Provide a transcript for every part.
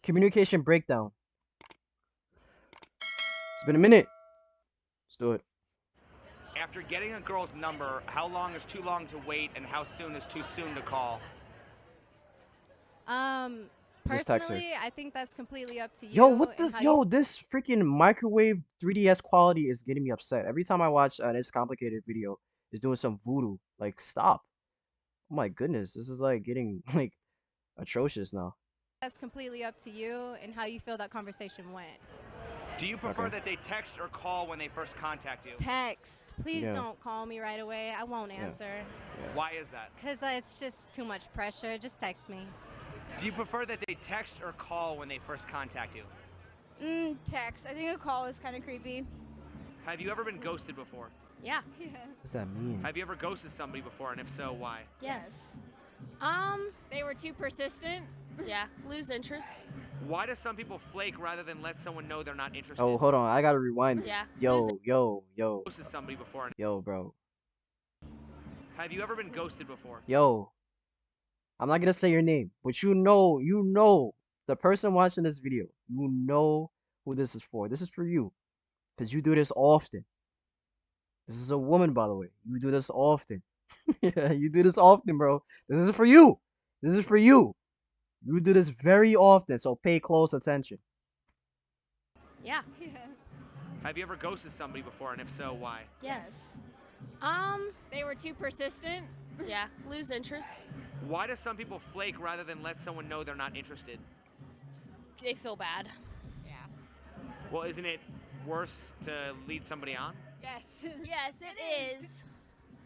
Communication breakdown. It's been a minute. Let's do it. After getting a girl's number, how long is too long to wait, and how soon is too soon to call? Um, Just text her. Personally, I think that's completely up to Yo, you what and the? how you. Yo, this freaking microwave 3DS quality is getting me upset. Every time I watch this complicated video, it's doing some voodoo. Like, stop. Oh my goodness, this is like getting like atrocious now. That's completely up to you and how you feel that conversation went. Do you prefer Okay. that they text or call when they first contact you? Text. Please Yeah. don't call me right away. I won't Yeah. answer. Yeah. Why is that? Because it's just too much pressure. Just text me. Do you prefer that they text or call when they first contact you? Text. I think a call is kind of creepy. Have you ever been ghosted before? Yeah. Yes. What does that mean? Have you ever ghosted somebody before, and if so, why? Yes. They were too persistent. Yeah. Lose interest. Why do some people flake rather than let someone know they're not interested? Oh, hold on. I gotta rewind this. Yeah. Yo. Ghosted somebody before, and Yo, bro. have you ever been ghosted before? Yo. I'm not gonna say your name, but you know, the person watching this video, you know who this is for. This is for you. Because you do this often. This is a woman, by the way. You do this often. Yeah, you do this often, bro. This is for you. This is for you. You do this very often, so pay close attention. Yeah. Yes. Have you ever ghosted somebody before, and if so, why? Yes. They were too persistent. Yeah. Lose interest. Why do some people flake rather than let someone know they're not interested? They feel bad. Yeah. Well, isn't it worse to lead somebody on? Yes. Yes, it is.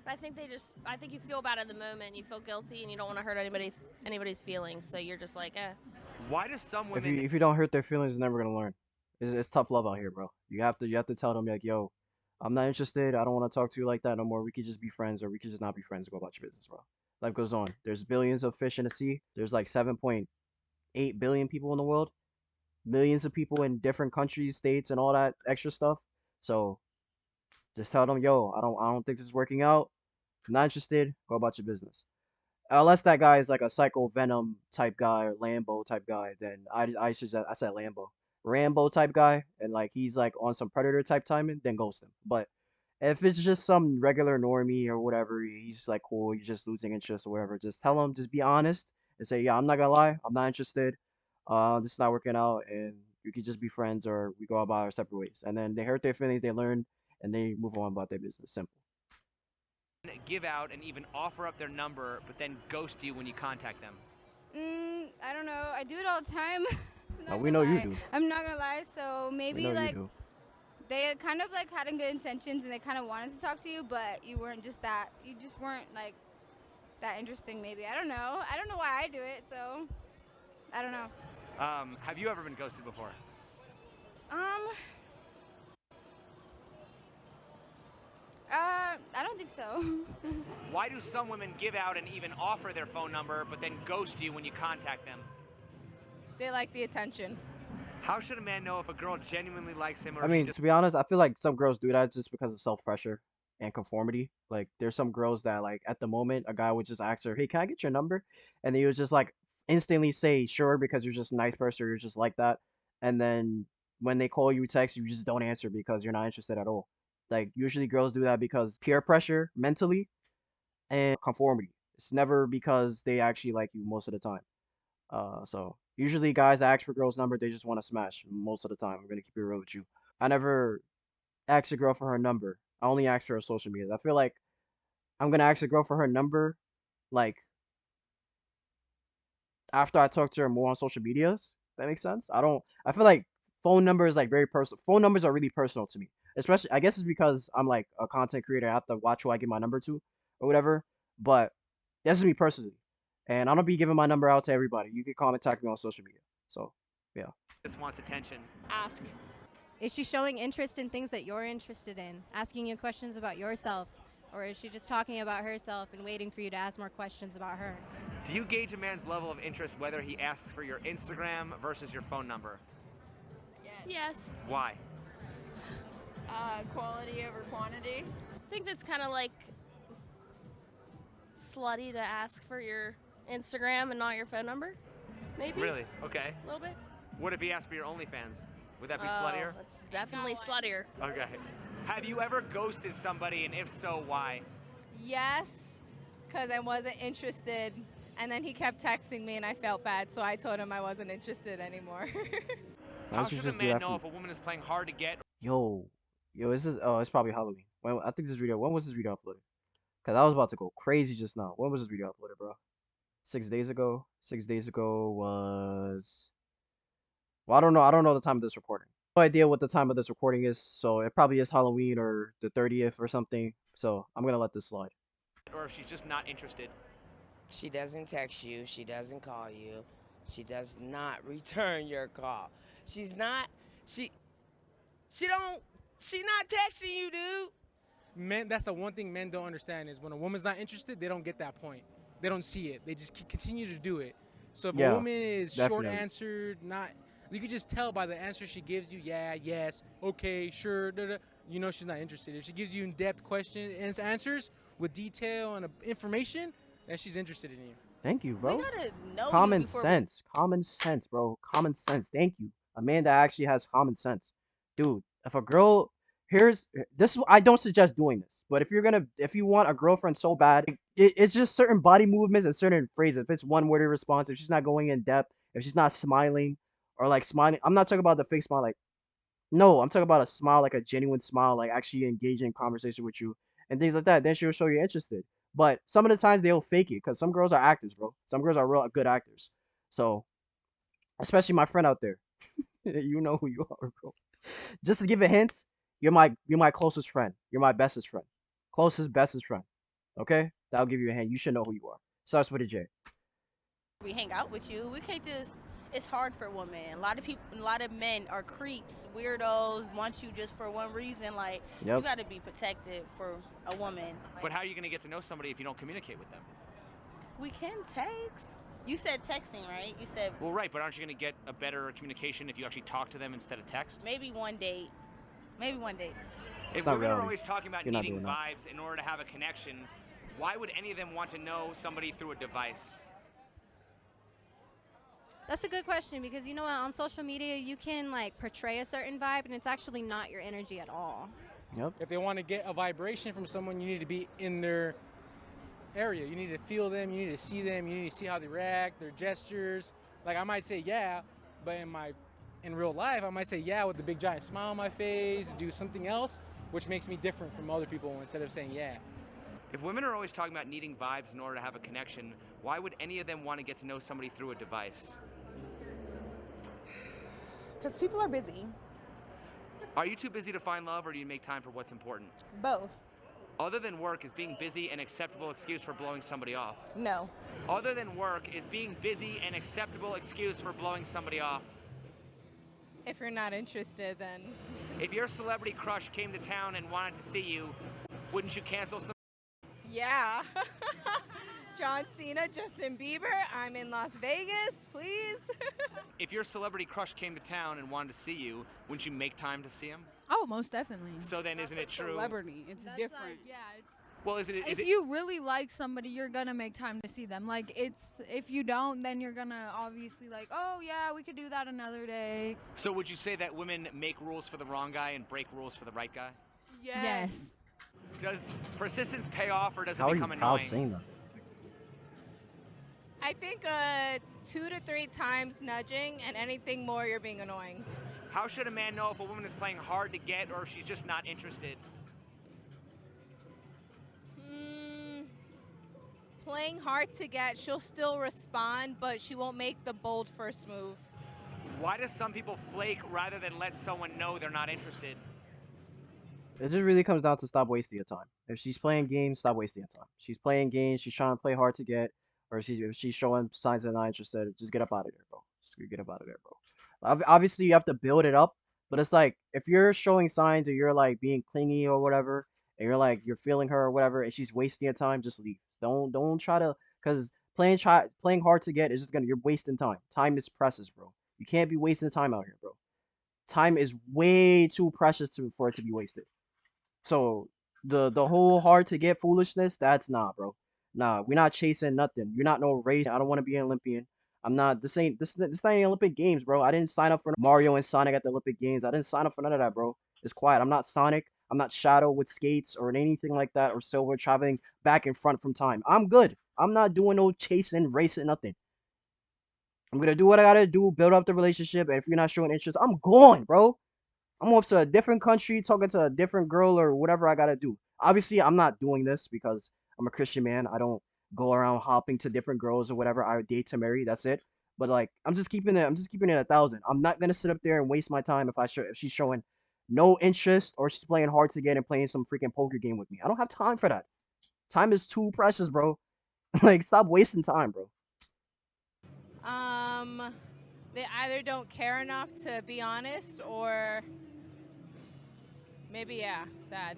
But I think you feel bad in the moment. You feel guilty, and you don't want to hurt anybody's feelings. So you're just like, eh. Why do some If women... you don't hurt their feelings, you're never gonna learn. It's tough love out here, bro. You have to tell them like, yo, I'm not interested. I don't want to talk to you like that no more. We could just be friends, or we could just not be friends. Go about your business, bro. Life goes on. There's billions of fish in the sea. There's like 7.8 billion people in the world. Millions of people in different countries, states, and all that extra stuff. So just tell them, yo, I don't think this is working out. I'm not interested. Go about your business. Unless that guy is like a Psycho Venom type guy or Lambo type guy, then I said Lambo, Rambo type guy, and like he's like on some Predator type timing, then ghost him. But if it's just some regular normie or whatever, he's like cool, he's just losing interest or whatever. Just tell him, just be honest and say, yeah, I'm not gonna lie, I'm not interested. This is not working out, and we could just be friends or we go about our separate ways. And then they hurt their feelings, they learn, and they move on about their business. Simple. give out and even offer up their number, but then ghost you when you contact them? I don't know. I do it all the time. We know you do. I'm not gonna lie. So We maybe know you like do. they kind of like had good intentions and they kind of wanted to talk to you, but you weren't just that. You just weren't like that interesting. Maybe I don't know. I don't know why I do it. So I don't know. Have you ever been ghosted before? I don't think so. Why do some women give out and even offer their phone number, but then ghost you when you contact them? They like the attention. How should a man know if a girl genuinely likes him, or I if she mean, just... to be honest, I feel like some girls do that just because of self pressure and conformity. Like, there's some girls that, like, at the moment, a guy would just ask her, "Hey, can I get your number?" And he would just like instantly say, "Sure," because you're just a nice person, or you're just like that. And then when they call you, text you, just don't answer because you're not interested at all. Like, usually girls do that because peer pressure mentally and conformity. It's never because they actually like you most of the time. So usually guys that ask for girls' number, they just want to smash most of the time. I'm gonna keep it real with you. I never asked a girl for her number. I only asked for her social media. I feel like I'm gonna ask a girl for her number, like after I talk to her more on social medias. That makes sense. I don't. I feel like phone number is like very personal. Phone numbers are really personal to me. Especially, I guess it's because I'm like a content creator. I have to watch who I give my number to, or whatever. But that's just me personally, and I don't be giving my number out to everybody. You can contact me on social media. So, yeah. just wants attention? Ask. Is she showing interest in things that you're interested in? Asking you questions about yourself? Or is she just talking about herself and waiting for you to ask more questions about her? Do you gauge a man's level of interest whether he asks for your Instagram versus your phone number? Yes. Why? Quality over quantity. I think that's kind of like slutty to ask for your Instagram and not your phone number. Maybe. Really? Okay. A little bit. What if he asked for your OnlyFans? Would that be sluttier? It's definitely sluttier. Okay. Have you ever ghosted somebody, and if so, why? Yes, because I wasn't interested. And then he kept texting me and I felt bad, so I told him I wasn't interested anymore. Why How don't you should a just do man that for know me? if a woman is playing hard to get? Yo, this is it's probably Halloween. I think this video. When was this video uploaded? Cause I was about to go crazy just now. When was this video uploaded, bro? 6 days ago. 6 days ago was. Well, I don't know. I don't know the time of this recording. No idea what the time of this recording is. So it probably is Halloween or the 30th or something. So I'm gonna let this slide. Or if she's just not interested? She doesn't text you. She doesn't call you. She does not return your call. She's not. She not texting you, dude. Men, that's the one thing men don't understand is when a woman's not interested, they don't get that point. They don't see it. They just continue to do it. So if a woman is short answered, not, you can just tell by the answer she gives you, yeah, yes, okay, sure, you know she's not interested. If she gives you in-depth questions and answers with detail and information, then she's interested in you. Thank you, bro. We gotta know Common you before sense. Common sense, bro. Common sense. Thank you. A man that actually has common sense. Dude, if a girl I don't suggest doing this, but if you want a girlfriend so bad, it's just certain body movements and certain phrases. If it's one word response, if she's not going in depth, if she's not smiling or like smiling, I'm not talking about the fake smile, like, no, I'm talking about a smile, like a genuine smile, like actually engaging in conversation with you and things like that. Then she'll show you're interested. But some of the times they'll fake it because some girls are actors, bro. Some girls are real good actors. So, especially my friend out there, you know who you are, bro. Just to give a hint, you're my closest friend. You're my bestest friend, closest bestest friend. Okay, that'll give you a hint. You should know who you are. Starts with a J. we hang out with you. We can't just. It's hard for women. A lot of men are creeps, weirdos, want you just for one reason. Like, you gotta be protected for a woman. Like, But how are you going to get to know somebody if you don't communicate with them? we can text. You said texting, right? You said Well, right, but aren't you going to get a better communication if you actually talk to them instead of text? maybe one date. Maybe one date. If not women are reality. always talking about You're not needing doing that. vibes in order to have a connection, why would any of them want to know somebody through a device? That's a good question because you know what? On social media, you can like portray a certain vibe and it's actually not your energy at all. Yep. If they want to get a vibration from someone, you need to be in their area. You need to feel them. You need to see them. You need to see how they react, their gestures. Like I might say yeah, but in real life, I might say yeah with the big giant smile on my face, do something else, which makes me different from other people instead of saying yeah. If women are always talking about needing vibes in order to have a connection, why would any of them want to get to know somebody through a device? Because people are busy. Are you too busy to find love, or do you make time for what's important? Both. Other than work, is being busy an acceptable excuse for blowing somebody off? No. Other than work, is being busy an acceptable excuse for blowing somebody off? If you're not interested, then If your celebrity crush came to town and wanted to see you, wouldn't you cancel some? yeah. John Cena, Justin Bieber, I'm in Las Vegas, please. If your celebrity crush came to town and wanted to see you, wouldn't you make time to see him? Oh, most definitely. So then isn't it true? Celebrity, it's different. Like, yeah, it's Well, is it? If you really like somebody, you're gonna make time to see them. Like if you don't, then you're gonna obviously like, oh yeah, we could do that another day. So would you say that women make rules for the wrong guy and break rules for the right guy? Yes. Does persistence pay off, or does How it are you become proud annoying? saying that? I think 2 to 3 times nudging, and anything more, you're being annoying. How should a man know if a woman is playing hard to get or if she's just not interested? Playing hard to get, she'll still respond, but she won't make the bold first move. Why do some people flake rather than let someone know they're not interested? It just really comes down to stop wasting your time. If she's playing games, stop wasting your time. She's playing games, she's trying to play hard to get, or if she's showing signs of not interested, just get up out of there, bro. Just get up out of there, bro. Obviously, you have to build it up, but it's like if you're showing signs or you're like being clingy or whatever, and you're feeling her or whatever, and she's wasting your time, just leave. Don't try to, because playing hard to get is just you're wasting time. Time is precious, bro. You can't be wasting time out here, bro. Time is way too precious for it to be wasted. So the whole hard to get foolishness, that's nah, bro. Nah, we're not chasing nothing. You're not no race. I don't want to be an Olympian. I'm not. This not any Olympic Games, bro. I didn't sign up for Mario and Sonic at the Olympic Games. I didn't sign up for none of that, bro. It's quiet. I'm not Sonic. I'm not Shadow with skates or anything like that, or Silver traveling back and front from time. I'm good. I'm not doing no chasing, racing, nothing. I'm gonna do what I gotta do, build up the relationship, and if you're not showing interest, I'm gone, bro. I'm off to a different country, talking to a different girl or whatever I gotta do. Obviously, I'm not doing this because I'm a Christian man. I don't go around hopping to different girls or whatever. I date to marry. That's it. But like, I'm just keeping it. I'm just keeping it 1,000. I'm not gonna sit up there and waste my time if she's showing no interest or she's playing hard to get and playing some freaking poker game with me. I don't have time for that. Time is too precious, bro. Like, stop wasting time, bro. They either don't care enough to be honest, or maybe that.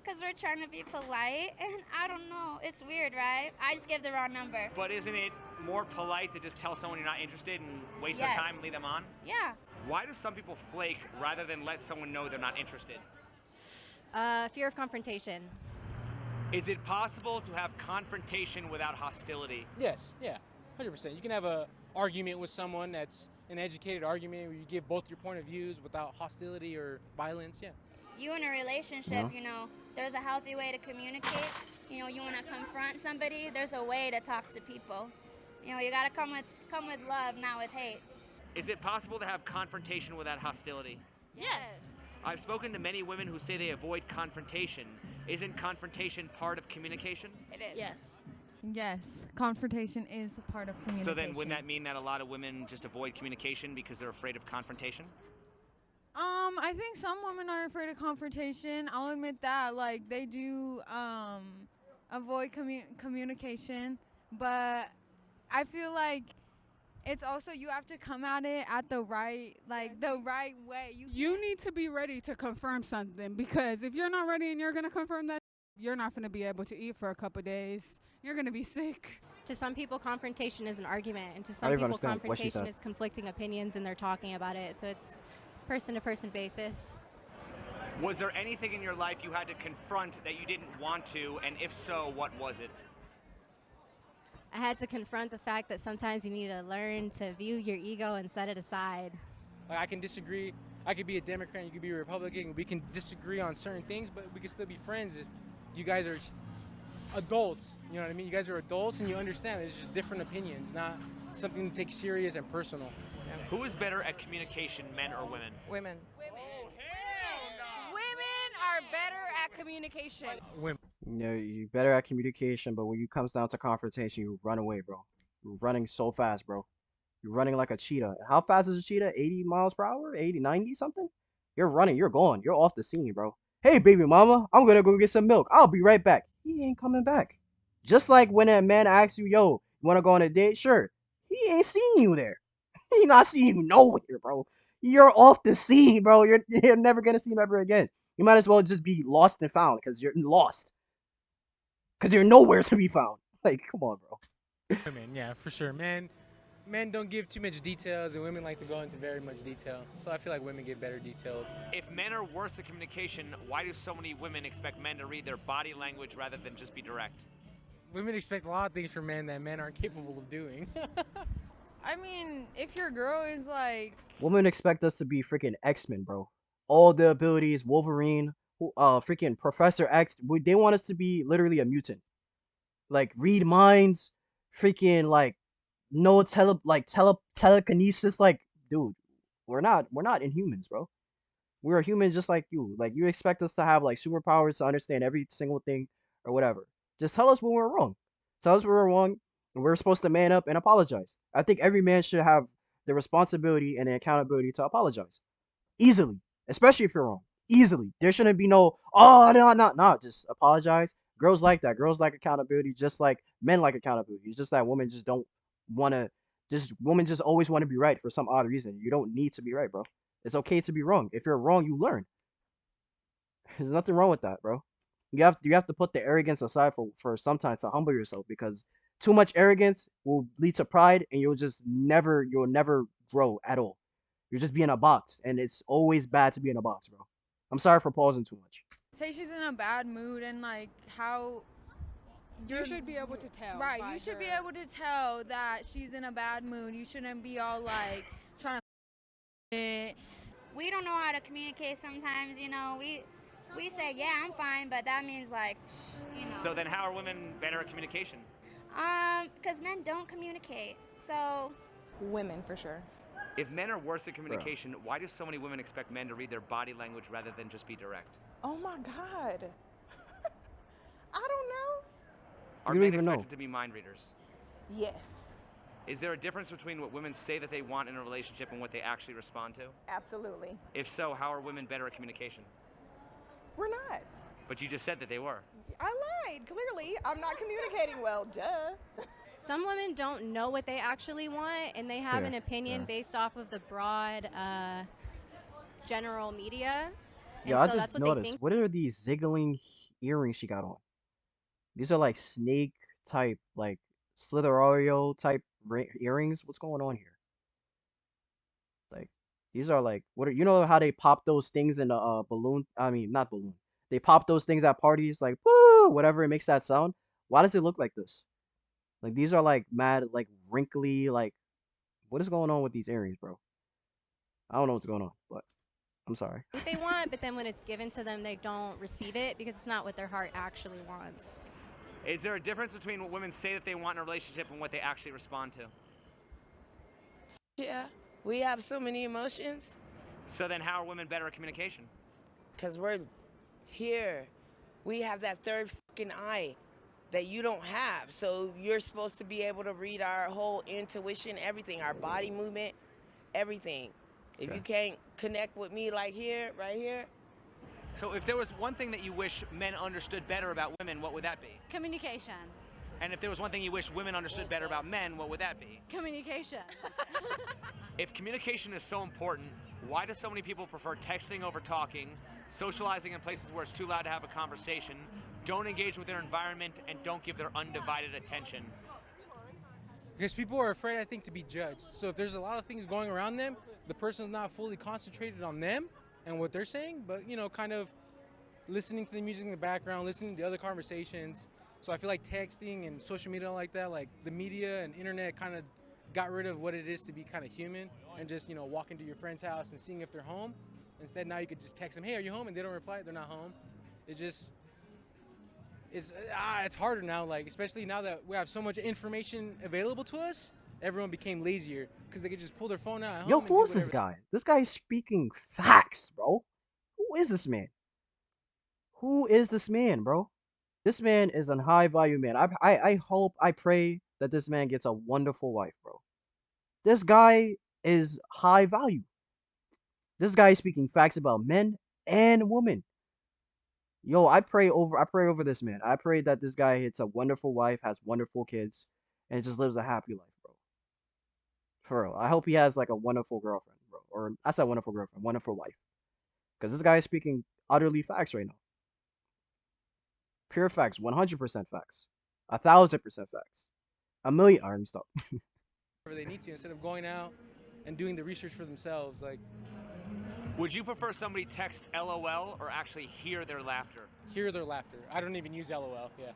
Because we're trying to be polite, and I don't know. It's weird, right? I just gave the wrong number. But isn't it more polite to just tell someone you're not interested and waste their time and lead them on? Yeah. Why do some people flake rather than let someone know they're not interested? Fear of confrontation. Is it possible to have confrontation without hostility? Yes, yeah, 100%. You can have a argument with someone that's an educated argument where you give both your point of views without hostility or violence, yeah. You in a relationship, there's a healthy way to communicate. You want to confront somebody, there's a way to talk to people. You got to come with love, not with hate. Is it possible to have confrontation without hostility? Yes. I've spoken to many women who say they avoid confrontation. Isn't confrontation part of communication? It is. Yes. Yes, confrontation is a part of communication. So then wouldn't that mean that a lot of women just avoid communication because they're afraid of confrontation? I think some women are afraid of confrontation. I'll admit that. Like, they do avoid communication, but I feel like it's also you have to come at it at the right way. You need to be ready to confirm something, because if you're not ready and you're going to confirm that, you're not going to be able to eat for a couple days. You're going to be sick. To some people, confrontation is an argument, and to some people, confrontation is conflicting opinions, and they're talking about it. So it's person-to-person basis. Was there anything in your life you had to confront that you didn't want to, and if so, what was it? I had to confront the fact that sometimes you need to learn to view your ego and set it aside. I can disagree. I could be a Democrat, you could be a Republican. We can disagree on certain things, but we can still be friends if you guys are adults. You know what I mean? You guys are adults and you understand there's just different opinions, not something to take serious and personal. Who is better at communication, men or women? Women. Women are better at communication. Women. You're better at communication, but when it comes down to confrontation, you run away, bro. You're running so fast, bro. You're running like a cheetah. How fast is a cheetah? 80 miles per hour? 80, 90 something? You're running. You're gone. You're off the scene, bro. Hey, baby mama, I'm gonna go get some milk. I'll be right back. He ain't coming back. Just like when a man asks you, yo, you wanna go on a date? Sure. He ain't seeing you there. He not seeing you nowhere, bro. You're off the scene, bro. You're never gonna see him ever again. You might as well just be lost and found, because you're lost. Because you're nowhere to be found. Like, come on, bro. Women, yeah, for sure. Men don't give too much details, and women like to go into very much detail. So I feel like women get better detailed. If men are worse at communication, why do so many women expect men to read their body language rather than just be direct? Women expect a lot of things from men that men aren't capable of doing. I mean, if your girl is like... Women expect us to be freaking X-Men, bro. All the abilities, Wolverine, freaking Professor X. They want us to be literally a mutant. Like, read minds, freaking, like, no telekinesis. Like, dude, we're not Inhumans, bro. We're a human just like you. Like, you expect us to have, like, superpowers to understand every single thing or whatever. Just tell us when we're wrong. Tell us when we're wrong, and we're supposed to man up and apologize. I think every man should have the responsibility and the accountability to apologize. Easily. Especially if you're wrong. Easily. There shouldn't be no, no. Just apologize. Girls like that. Girls like accountability just like men like accountability. It's just that women just don't want to, women just always want to be right for some odd reason. You don't need to be right, bro. It's okay to be wrong. If you're wrong, you learn. There's nothing wrong with that, bro. You have to put the arrogance aside for sometimes to humble yourself, because too much arrogance will lead to pride, and you'll never grow at all. You'll just be in a box, and it's always bad to be in a box, bro. I'm sorry for pausing too much. Say she's in a bad mood, and like how You should be able to tell. Right, you should be able to tell that she's in a bad mood. You shouldn't be all like trying to. We don't know how to communicate sometimes, you know. We say, yeah, I'm fine, but that means like, you know. So then how are women better at communication? Because men don't communicate, so. Women, for sure. If men are worse at communication, why do so many women expect men to read their body language rather than just be direct? Oh my God. I don't know. Are men expected to be mind readers? Yes. Is there a difference between what women say that they want in a relationship and what they actually respond to? Absolutely. If so, how are women better at communication? We're not. But you just said that they were. I lied, clearly. I'm not communicating well, duh. Some women don't know what they actually want, and they have an opinion based off of the broad, general media. Yeah, I just noticed. What are these ziggling earrings she got on? These are like snake type, like Slitherio type earrings. What's going on here? Like, these are like, what are, you know how they pop those things in a balloon? I mean, not balloon. They pop those things at parties, like, woo, whatever, it makes that sound. Why does it look like this? Like, these are like mad, like wrinkly, like, what is going on with these earrings, bro? I don't know what's going on, but I'm sorry. What they want, but then when it's given to them, they don't receive it because it's not what their heart actually wants. Is there a difference between what women say that they want in a relationship and what they actually respond to? Yeah, we have so many emotions. So then how are women better at communication? Because we're here. We have that third fucking eye that you don't have. So you're supposed to be able to read our whole intuition, everything, our body movement, everything. If you can't connect with me like here, right here. So if there was one thing that you wish men understood better about women, what would that be? Communication. And if there was one thing you wish women understood better about men, what would that be? Communication. If communication is so important, why do so many people prefer texting over talking, socializing in places where it's too loud to have a conversation, don't engage with their environment, and don't give their undivided attention? Because people are afraid, I think, to be judged. So if there's a lot of things going around them, the person's not fully concentrated on them and what they're saying, but, you know, kind of listening to the music in the background, listening to the other conversations. So I feel like texting and social media like that, like the media and internet kind of got rid of what it is to be kind of human and just, you know, walking to your friend's house and seeing if they're home. Instead, now you could just text them, hey, are you home? And they don't reply, they're not home. It's just, it's harder now, like, especially now that we have so much information available to us, everyone became lazier because they could just pull their phone out at home. Yo, who is this guy? This guy is speaking facts, bro. Who is this man? Who is this man, bro? This man is a high value man. I hope, I pray that this man gets a wonderful wife, bro. This guy is high value. This guy is speaking facts about men and women. Yo, I pray over this man. I pray that this guy hits a wonderful wife, has wonderful kids, and just lives a happy life, bro. For real. I hope he has like a wonderful girlfriend, bro. Or I said wonderful girlfriend, wonderful wife. Because this guy is speaking utterly facts right now. Pure facts, 100% facts. 1,000% facts. A million. Alright, let me stop. Whatever they need to, instead of going out and doing the research for themselves, like. Would you prefer somebody text LOL or actually hear their laughter? Hear their laughter. I don't even use LOL, yeah.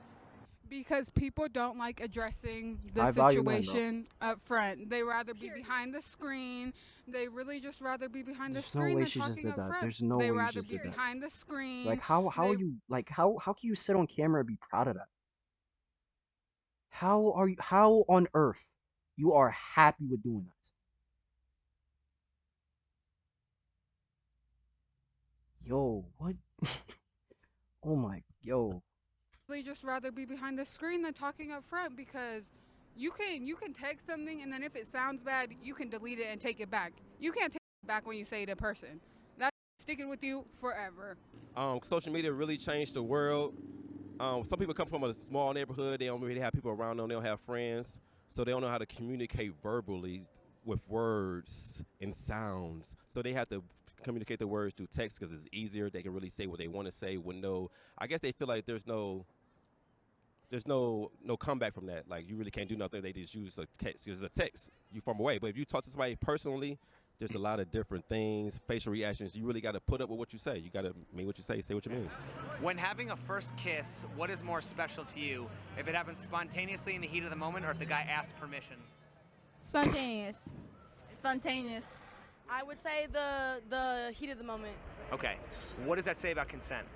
Because people don't like addressing the I value men, situation up front. They rather be behind the screen. They really just rather be behind the There's no screen way than she just talking did up that. front. There's no they way you rather just be did that. behind the screen. Like how are you like how can you sit on camera and be proud of that? How on earth you are happy with doing that? Yo, what? Oh my, yo. They just rather be behind the screen than talking up front because you can text something and then if it sounds bad, you can delete it and take it back. You can't take it back when you say it in person. That's sticking with you forever. Social media really changed the world. Some people come from a small neighborhood. They don't really have people around them. They don't have friends. So they don't know how to communicate verbally with words and sounds. So they have to communicate the words through text because it's easier. They can really say what they want to say with no, I guess they feel like there's no comeback from that. Like you really can't do nothing. They just use a text. It's a text. You from away. But if you talk to somebody personally, There's a lot of different things, facial reactions. You really got to put up with what you say. You got to mean what you say what you mean. When having a first kiss, what is more special to you? If it happens spontaneously in the heat of the moment, or if the guy asks permission? Spontaneous. Spontaneous. I would say the heat of the moment. Okay. What does that say about consent?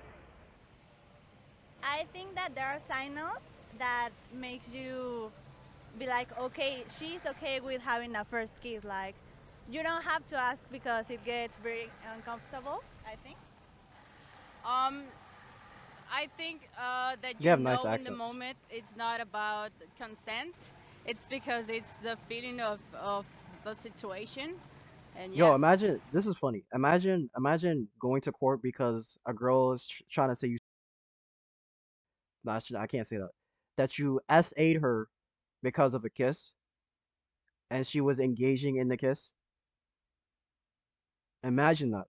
I think that there are signals that makes you be like, okay, she's okay with having a first kiss. Like, you don't have to ask because it gets very uncomfortable, I think. I think that You you have know nice in the accents. moment it's not about consent. It's because it's the feeling of the situation. And Yo, yeah. imagine this is funny. Imagine going to court because a girl is trying to say you. Nah, I can't say that. That you SA'd her because of a kiss, and she was engaging in the kiss. Imagine that.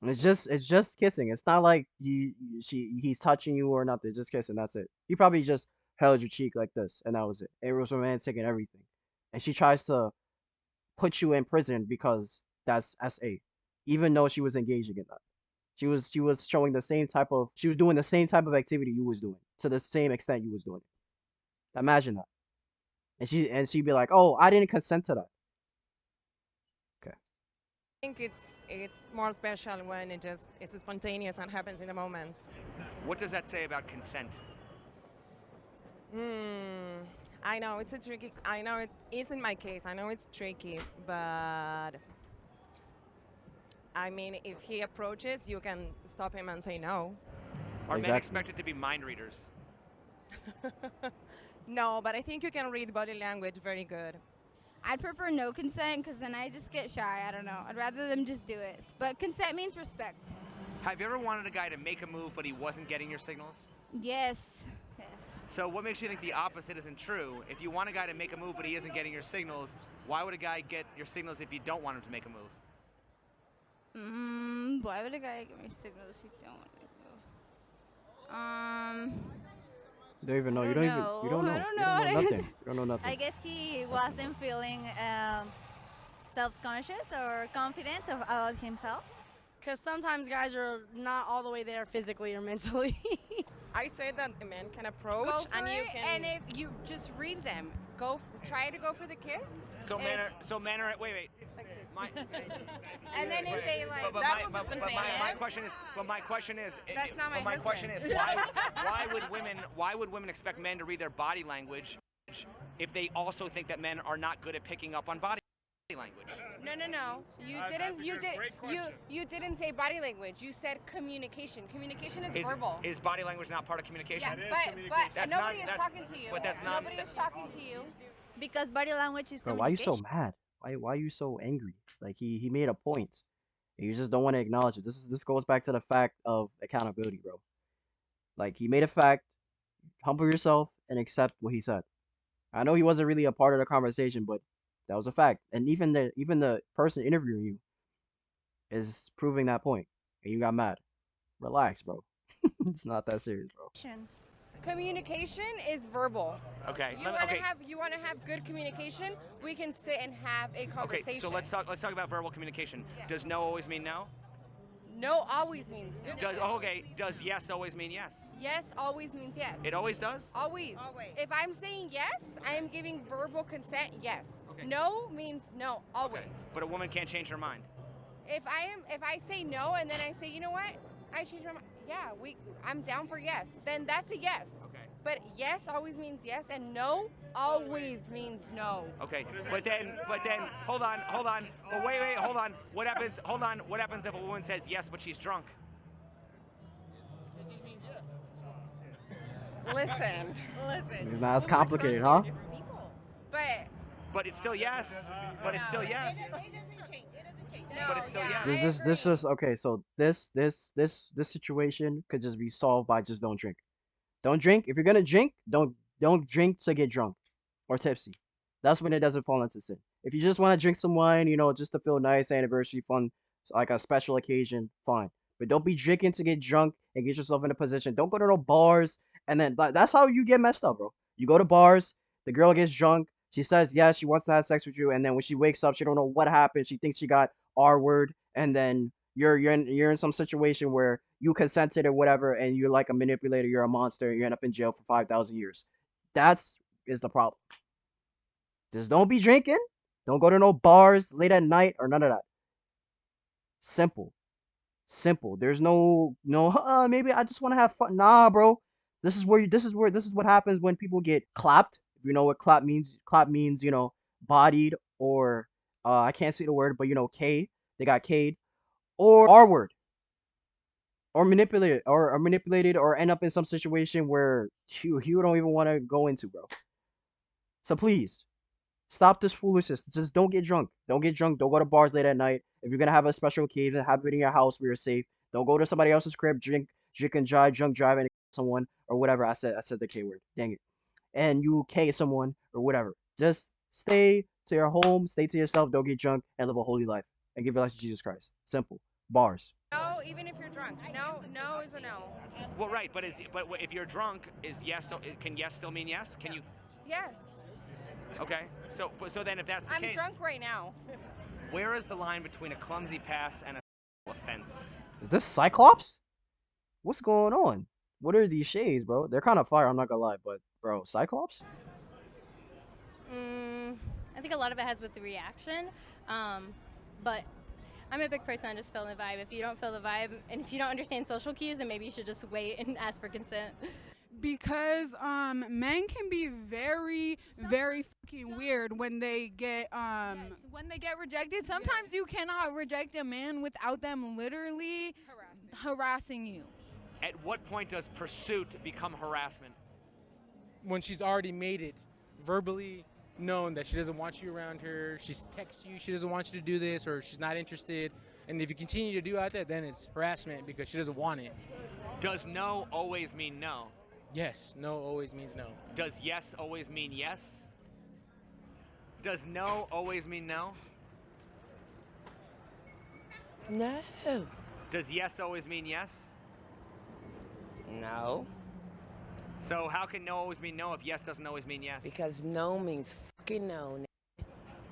It's just kissing. It's not like he's touching you or nothing. Just kissing. That's it. He probably just held your cheek like this, and that was it. It was romantic and everything. And she tries to put you in prison because that's SA, even though she was engaging in that. She was showing the same type of she was doing the same type of activity you was doing to the same extent you was doing it. Imagine that. And she'd be like, "Oh, I didn't consent to that." Okay. I think it's more special when it's spontaneous and happens in the moment. What does that say about consent? I know it's a tricky. I know it isn't my case. I know it's tricky, but I mean, if he approaches, you can stop him and say no. Are men Exactly. expected to be mind readers? No, but I think you can read body language very good. I'd prefer no consent because then I just get shy. I don't know. I'd rather them just do it. But consent means respect. Have you ever wanted a guy to make a move but he wasn't getting your signals? Yes. Yes. So what makes you think the opposite isn't true? If you want a guy to make a move but he isn't getting your signals, why would a guy get your signals if you don't want him to make a move? Why would a guy give me signals if he don't want to go? You don't even know. You don't even. You don't know. I don't You know. don't know nothing. You don't know nothing. I guess he wasn't feeling self-conscious or confident about himself. Because sometimes guys are not all the way there physically or mentally. I say that a man can approach Go for and you it, can. and if you just read them, try to go for the kiss. So men are wait. My, And then if they like, my question is, That's not my my question husband. is, why would women expect men to read their body language if they also think that men are not good at picking up on body language? No. You didn't say body language. You said communication. Communication is verbal. Is body language not part of communication? Yeah, but nobody is talking to you. But that's not. Nobody is talking to you. Because body language is Bro, why you communication. so mad? Why you so angry? Like he made a point. And you just don't want to acknowledge it. This goes back to the fact of accountability, bro. Like he made a fact, humble yourself and accept what he said. I know he wasn't really a part of the conversation, but that was a fact. And even the person interviewing you is proving that point. And you got mad. Relax, bro. It's not that serious, bro. Communication is verbal. Okay. You want to have good communication? We can sit and have a conversation. Okay. So let's talk about verbal communication. Yes. Does no always mean no? No always means no. Does yes always mean yes? Yes always means yes. It always does? Always. If I'm saying yes, I am giving verbal consent. Yes. No means no. Always. Okay. But a woman can't change her mind. If I say no and then I say, you know what, I changed my mind. Yeah, I'm down for yes. Then that's a yes. Okay. But yes always means yes, and no always means no. Okay. But then hold on. But wait, hold on. What happens if a woman says yes but she's drunk? Listen. It's not as complicated, huh? But it's still yes. But it's still yes. But it's still yes. This just okay. So this situation could just be solved by just don't drink. Don't drink. If you're gonna drink, don't drink to get drunk or tipsy. That's when it doesn't fall into sin. If you just want to drink some wine, just to feel nice, anniversary fun, like a special occasion, fine. But don't be drinking to get drunk and get yourself in a position. Don't go to no bars, and then that's how you get messed up, bro. You go to bars, the girl gets drunk, She says yes, she wants to have sex with you, and then when she wakes up, she don't know what happened. She thinks she got R word, and then you're in some situation where you consented or whatever, and you're like a manipulator, you're a monster, and you end up in jail for 5,000 years. That's is the problem. Just don't be drinking. Don't go to no bars late at night or none of that. Simple. Simple. There's no maybe I just want to have fun. Nah, bro. This is what happens when people get clapped. If you know what clap means, bodied or I can't say the word, but K. They got K'd or R word or manipulated or end up in some situation where you don't even want to go into, bro. So please stop this foolishness. Just don't get drunk. Don't get drunk. Don't go to bars late at night. If you're gonna have a special occasion, have it in your house where you're safe. Don't go to somebody else's crib, drink and drive, drunk driving someone or whatever. I said the K word. Dang it. And you K someone or whatever. Just stay to your home, stay to yourself, don't get drunk, and live a holy life. And give your life to Jesus Christ. Simple. Bars. No, even if you're drunk. No is a no. Well, right, but if you're drunk, is yes? So can yes still mean yes? Can you? Yes. Okay. So then if that's the case, I'm drunk right now. where is the line between a clumsy pass and a offense? Is this Cyclops? What's going on? What are these shades, bro? They're kind of fire, I'm not gonna lie, but bro, Cyclops? I think a lot of it has with the reaction, but I'm a big person. I just feel the vibe. If you don't feel the vibe, and if you don't understand social cues, then maybe you should just wait and ask for consent. Because men can be very, very fucking weird when they get Yes, when they get rejected. Sometimes you cannot reject a man without them literally harassing you. At what point does pursuit become harassment? When she's already made it verbally known that she doesn't want you around her, she's texted you, she doesn't want you to do this, or she's not interested, and if you continue to do that, then it's harassment because she doesn't want it. Does no always mean no? Yes, no always means no. Does yes always mean yes? Does no always mean no? No. Does yes always mean yes? No. So how can no always mean no if yes doesn't always mean yes? Because no means fucking no.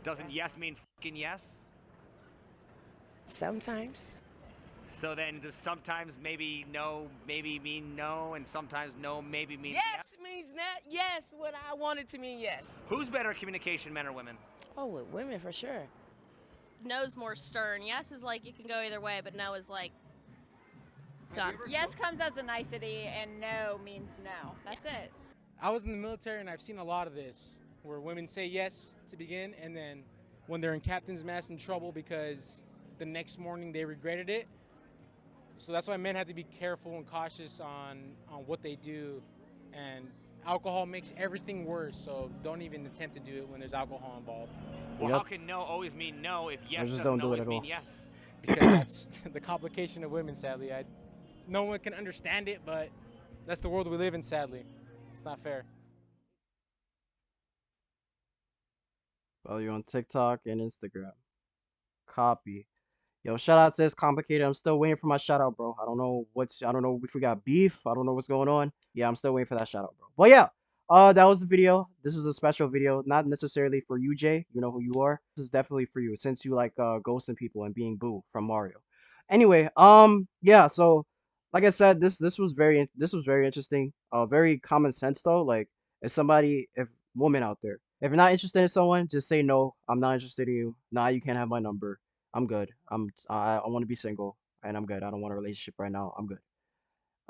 Doesn't yes mean fucking yes? Sometimes. So then does sometimes maybe no maybe mean no, and sometimes no maybe means yes? Yes means not yes when I want it to mean yes. Who's better at communication, men or women? Oh, with women for sure. No's more stern. Yes is like you can go either way, but no is like done. Yes comes as a nicety, and no means no. That's it. I was in the military, and I've seen a lot of this, where women say yes to begin, and then when they're in captain's mast in trouble because the next morning they regretted it. So that's why men have to be careful and cautious on what they do, and alcohol makes everything worse, so don't even attempt to do it when there's alcohol involved. Well, how can no always mean no if yes just doesn't don't do it always at mean all. yes? Because that's the complication of women, sadly. No one can understand it, but that's the world we live in, sadly. It's not fair. Follow you on TikTok and Instagram. Copy. Yo, shout out to this complicated. I'm still waiting for my shout out, bro. I don't know if we got beef. I don't know what's going on. Yeah, I'm still waiting for that shout out, bro. But yeah, that was the video. This is a special video, not necessarily for you, Jay. You know who you are. This is definitely for you, since you like ghosting people and being Boo from Mario. Anyway, yeah. So, like I said, this was very interesting. Very common sense though. Like, if woman out there, if you're not interested in someone, just say no. I'm not interested in you. Nah, you can't have my number. I'm good. I want to be single and I'm good. I don't want a relationship right now. I'm good.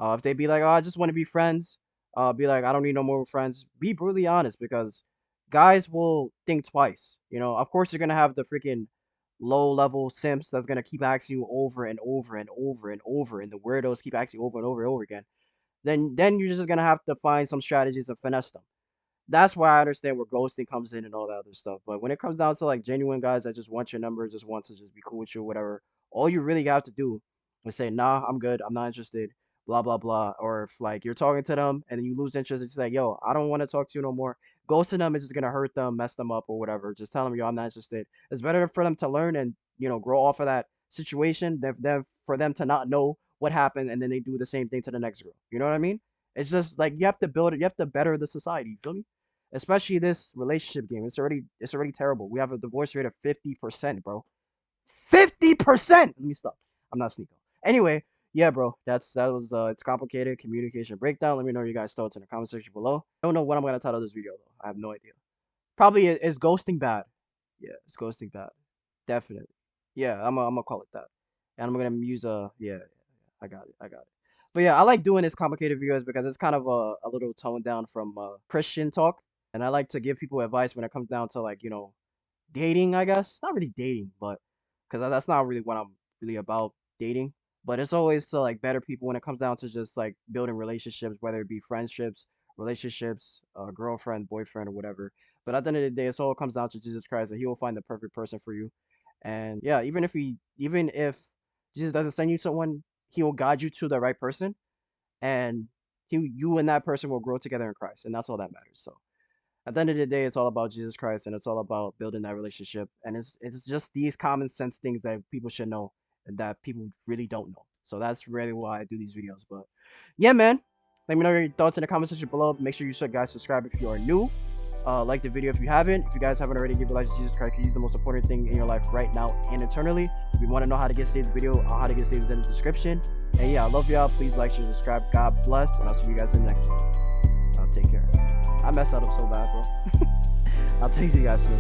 If they be like, oh, I just want to be friends, be like, I don't need no more friends. Be brutally honest, because guys will think twice. Of course you're gonna have the freaking low level simps that's gonna keep asking you over and over and over and over, and the weirdos keep asking you over and over and over again. Then you're just gonna have to find some strategies and finesse them. That's why I understand where ghosting comes in and all that other stuff. But when it comes down to like genuine guys that just want your number, just want to just be cool with you, whatever, all you really have to do is say, nah, I'm good, I'm not interested, blah blah blah. Or if like you're talking to them and then you lose interest, it's like, yo, I don't want to talk to you no more. Ghosting them is just gonna hurt them, mess them up, or whatever. Just tell them, yo, I'm not interested. It's better for them to learn and grow off of that situation than for them to not know what happened and then they do the same thing to the next girl. You know what I mean? It's just like you have to build it, you have to better the society. You feel me? especially this relationship game. It's already terrible. We have a divorce rate of 50%, bro. 50%. Let me stop. I'm not sneako. Anyway, yeah, bro. That was it's complicated communication breakdown. Let me know your guys' thoughts in the comment section below. I don't know what I'm gonna title this video though. I have no idea. Probably is ghosting bad. Yeah, it's ghosting bad. Definitely. Yeah, I'm gonna call it that. And I'm gonna use yeah, I got it. But yeah, I like doing this complicated videos because it's kind of a little toned down from Christian talk, and I like to give people advice when it comes down to like, you know, dating, I guess. Not really dating, but because that's not really what I'm really about, dating. But it's always to like better people when it comes down to just like building relationships, whether it be friendships, relationships, girlfriend, boyfriend, or whatever. But at the end of the day, it all comes down to Jesus Christ, and He will find the perfect person for you. And yeah, even if Jesus doesn't send you someone, He will guide you to the right person, and you and that person will grow together in Christ, and that's all that matters. So at the end of the day, it's all about Jesus Christ, and it's all about building that relationship. And it's just these common sense things that people should know and that people really don't know. So that's really why I do these videos. But yeah, man, let me know your thoughts in the comment section below. Make sure you guys subscribe if you are new. Like the video if you haven't. If you guys haven't already, give your life to Jesus Christ. He's the most important thing in your life right now and eternally. If you want to know how to get saved, the video on how to get saved is in the description. And yeah, I love y'all. Please like, share, subscribe. God bless, and I'll see you guys in the next one. Take care. I messed that up so bad, bro. I'll take you guys soon.